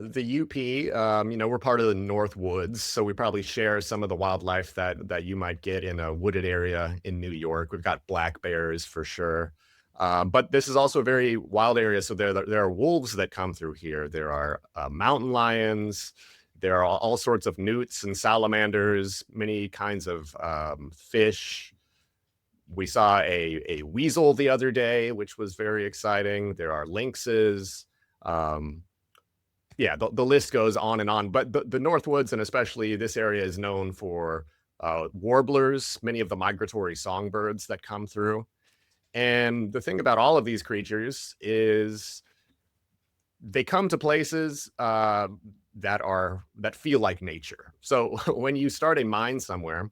The UP, we're part of the North Woods, so we probably share some of the wildlife that you might get in a wooded area in New York. We've got black bears for sure. But this is also a very wild area, so there are wolves that come through here. There are mountain lions. There are all sorts of newts and salamanders, many kinds of fish. We saw a weasel the other day, which was very exciting. There are lynxes. Um, yeah, the list goes on and on. But the Northwoods, and especially this area, is known for warblers, many of the migratory songbirds that come through. And the thing about all of these creatures is they come to places that feel like nature. So when you start a mine somewhere,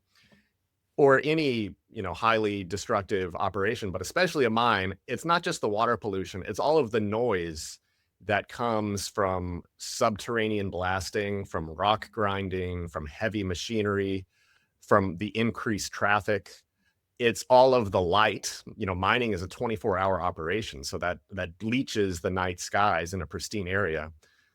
or any highly destructive operation, but especially a mine, it's not just the water pollution, it's all of the noise that comes from subterranean blasting, from rock grinding, from heavy machinery, from the increased traffic. It's all of the light. Mining is a 24-hour operation, so that bleaches the night skies in a pristine area.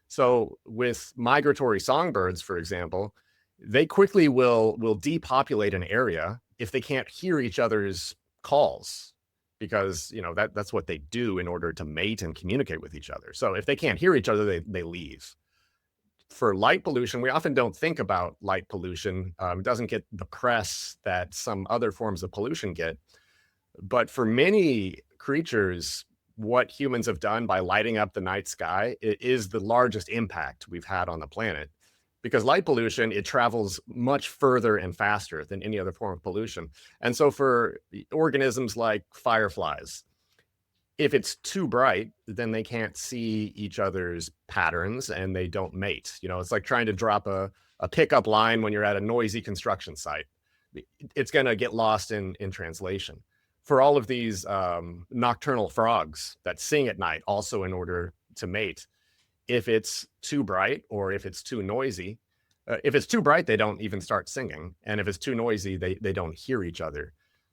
So with migratory songbirds, for example, they quickly will depopulate an area if they can't hear each other's calls, because that's what they do in order to mate and communicate with each other. So if they can't hear each other, they leave. For light pollution, we often don't think about light pollution. It doesn't get the press that some other forms of pollution get. But for many creatures, what humans have done by lighting up the night sky is the largest impact we've had on the planet. Because light pollution, it travels much further and faster than any other form of pollution. And so for organisms like fireflies, if it's too bright, then they can't see each other's patterns and they don't mate. It's like trying to drop a pickup line when you're at a noisy construction site. It's going to get lost in translation. For all of these nocturnal frogs that sing at night, also in order to mate, if it's too bright or if it's too noisy, if it's too bright, they don't even start singing. And if it's too noisy, they don't hear each other.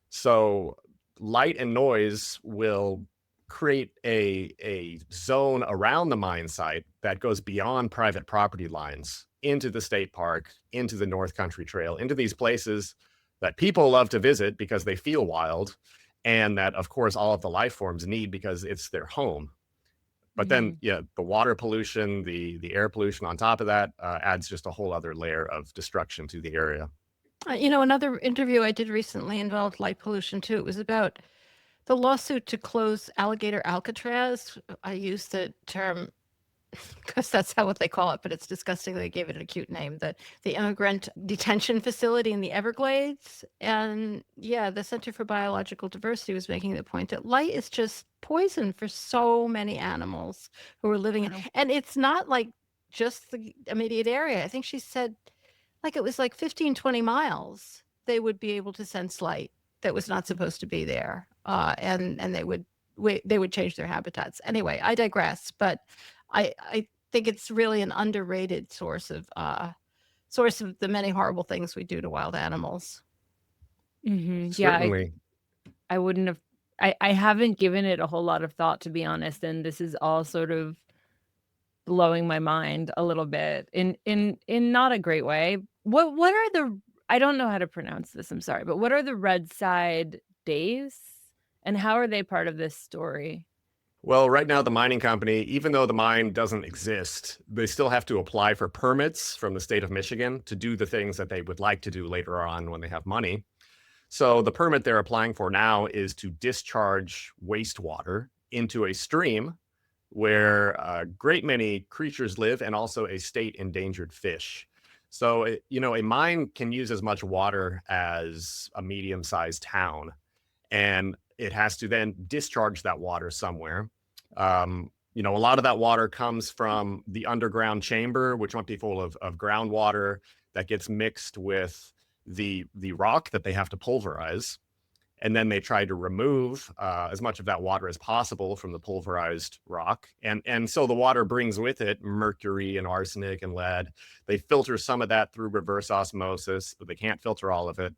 So light and noise will create a zone around the mine site that goes beyond private property lines into the state park, into the North Country Trail, into these places that people love to visit because they feel wild, and that, of course, all of the life forms need because it's their home. But then, yeah, the water pollution, the air pollution on top of that adds just a whole other layer of destruction to the area. Another interview I did recently involved light pollution too. It was about the lawsuit to close Alligator Alcatraz. I use the term because that's how what they call it, but it's disgusting. They gave it a cute name. The immigrant detention facility in the Everglades. And yeah, the Center for Biological Diversity was making the point that light is just poison for so many animals who are living in, and it's not like just the immediate area. I think she said like it was like 15, 20 miles they would be able to sense light that was not supposed to be there. And they would change their habitats. Anyway, I digress, but I think it's really an underrated source of the many horrible things we do to wild animals. Yeah, Certainly. I wouldn't have I haven't given it a whole lot of thought, to be honest, and this is all sort of blowing my mind a little bit in not a great way. What are the I don't know how to pronounce this, I'm sorry, but what are the redside dace, and how are they part of this story? Well, right now, the mining company, even though the mine doesn't exist, they still have to apply for permits from the state of Michigan to do the things that they would like to do later on when they have money. So the permit they're applying for now is to discharge wastewater into a stream where a great many creatures live, and also a state endangered fish. So, a mine can use as much water as a medium-sized town, and it has to then discharge that water somewhere. A lot of that water comes from the underground chamber, which might be full of groundwater that gets mixed with the rock that they have to pulverize. And then they try to remove as much of that water as possible from the pulverized rock. And so the water brings with it mercury and arsenic and lead. They filter some of that through reverse osmosis, but they can't filter all of it.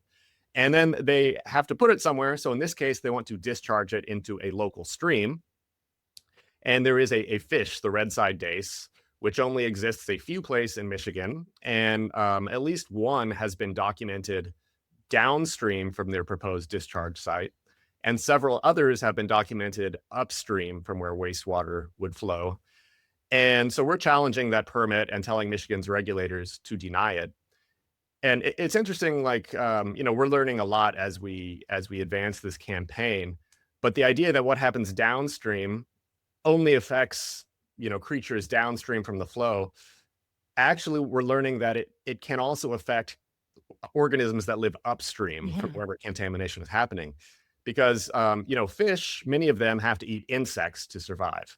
And then they have to put it somewhere. So in this case, they want to discharge it into a local stream. And there is a fish, the redside dace, which only exists a few places in Michigan, and at least one has been documented downstream from their proposed discharge site, and several others have been documented upstream from where wastewater would flow. And so we're challenging that permit and telling Michigan's regulators to deny it. And it's interesting, like, we're learning a lot as we advance this campaign. But the idea that what happens downstream only affects, creatures downstream from the flow, actually, we're learning that it can also affect organisms that live upstream from Yeah. wherever contamination is happening. Because, fish, many of them have to eat insects to survive.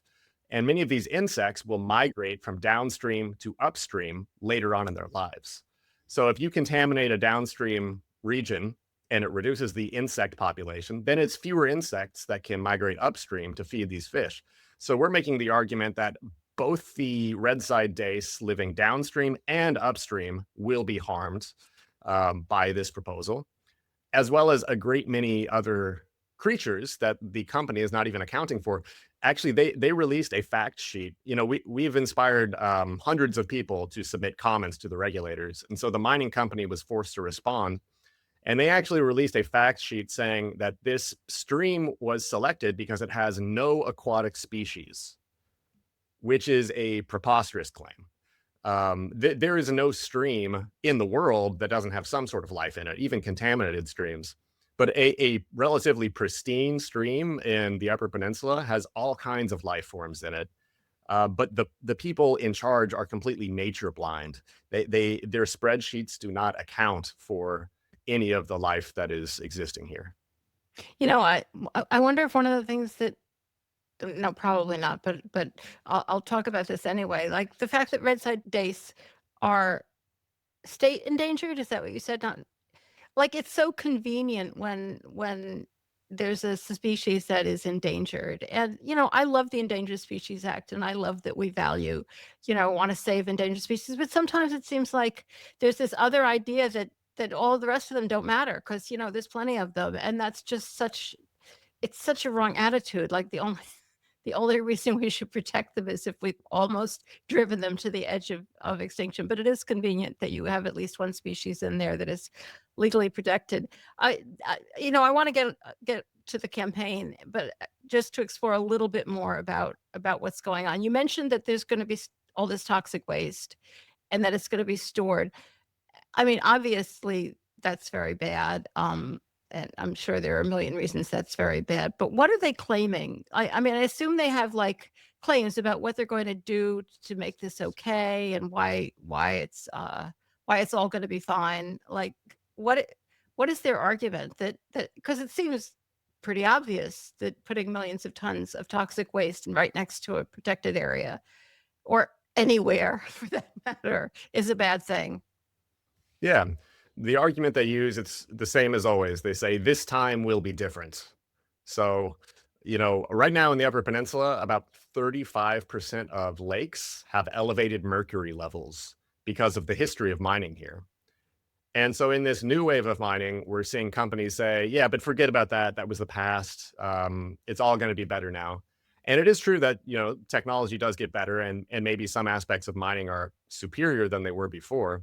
And many of these insects will migrate from downstream to upstream later on in their lives. So if you contaminate a downstream region and it reduces the insect population, then it's fewer insects that can migrate upstream to feed these fish. So we're making the argument that both the redside dace living downstream and upstream will be harmed by this proposal, as well as a great many other creatures that the company is not even accounting for. Actually, they released a fact sheet. We've inspired hundreds of people to submit comments to the regulators, and so the mining company was forced to respond. And they actually released a fact sheet saying that this stream was selected because it has no aquatic species, which is a preposterous claim. There is no stream in the world that doesn't have some sort of life in it, even contaminated streams. But a relatively pristine stream in the Upper Peninsula has all kinds of life forms in it. But the people in charge are completely nature blind. Their spreadsheets do not account for any of the life that is existing here. I wonder if one of the things that no, probably not, but I'll talk about this anyway. Like the fact that redside dace are state endangered, is that what you said? Not like it's so convenient when there's a species that is endangered. And I love the Endangered Species Act and I love that we value, want to save endangered species, but sometimes it seems like there's this other idea that all the rest of them don't matter because there's plenty of them, and that's just such a wrong attitude. Like the only reason we should protect them is if we've almost driven them to the edge of extinction. But it is convenient that you have at least one species in there that is legally protected. I want to get to the campaign, but just to explore a little bit more about what's going on. You mentioned that there's going to be all this toxic waste and that it's going to be stored. I mean, obviously, that's very bad. And I'm sure there are a million reasons that's very bad. But what are they claiming? I mean, I assume they have like claims about what they're going to do to make this okay and why it's all going to be fine. Like what is their argument that because it seems pretty obvious that putting millions of tons of toxic waste right next to a protected area or anywhere for that matter is a bad thing. Yeah. The argument they use, it's the same as always. They say this time will be different. So, right now in the Upper Peninsula, about 35% of lakes have elevated mercury levels because of the history of mining here. And so in this new wave of mining, we're seeing companies say, yeah, but forget about that. That was the past. It's all going to be better now. And it is true that, technology does get better and maybe some aspects of mining are superior than they were before.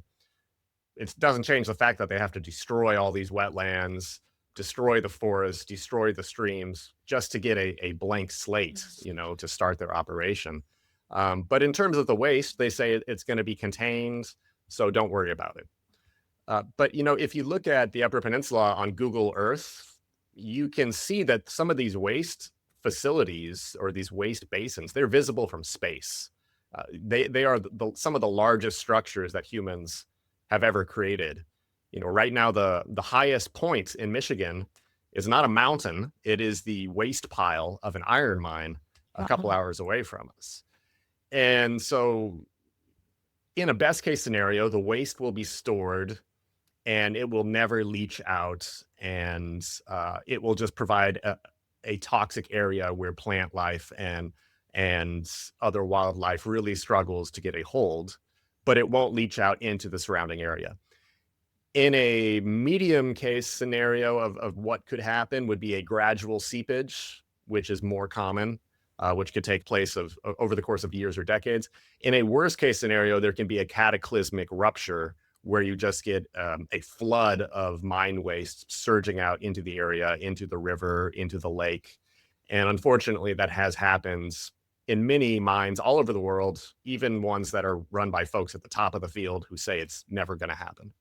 It doesn't change the fact that they have to destroy all these wetlands, destroy the forests, destroy the streams just to get a blank slate, to start their operation. But in terms of the waste, they say it's going to be contained, so don't worry about it. But if you look at the Upper Peninsula on Google Earth, you can see that some of these waste facilities or these waste basins, they're visible from space. They are some of the largest structures that humans have ever created. Right now, the highest point in Michigan is not a mountain. It is the waste pile of an iron mine a couple Wow. hours away from us. And so in a best case scenario, the waste will be stored and it will never leach out. And it will just provide a toxic area where plant life and other wildlife really struggles to get a hold, but it won't leach out into the surrounding area. In a medium case scenario of what could happen would be a gradual seepage, which is more common. which could take place over the course of years or decades. In a worst case scenario, there can be a cataclysmic rupture where you just get a flood of mine waste surging out into the area, into the river, into the lake. And unfortunately, that has happened in many mines all over the world, even ones that are run by folks at the top of the field who say it's never going to happen.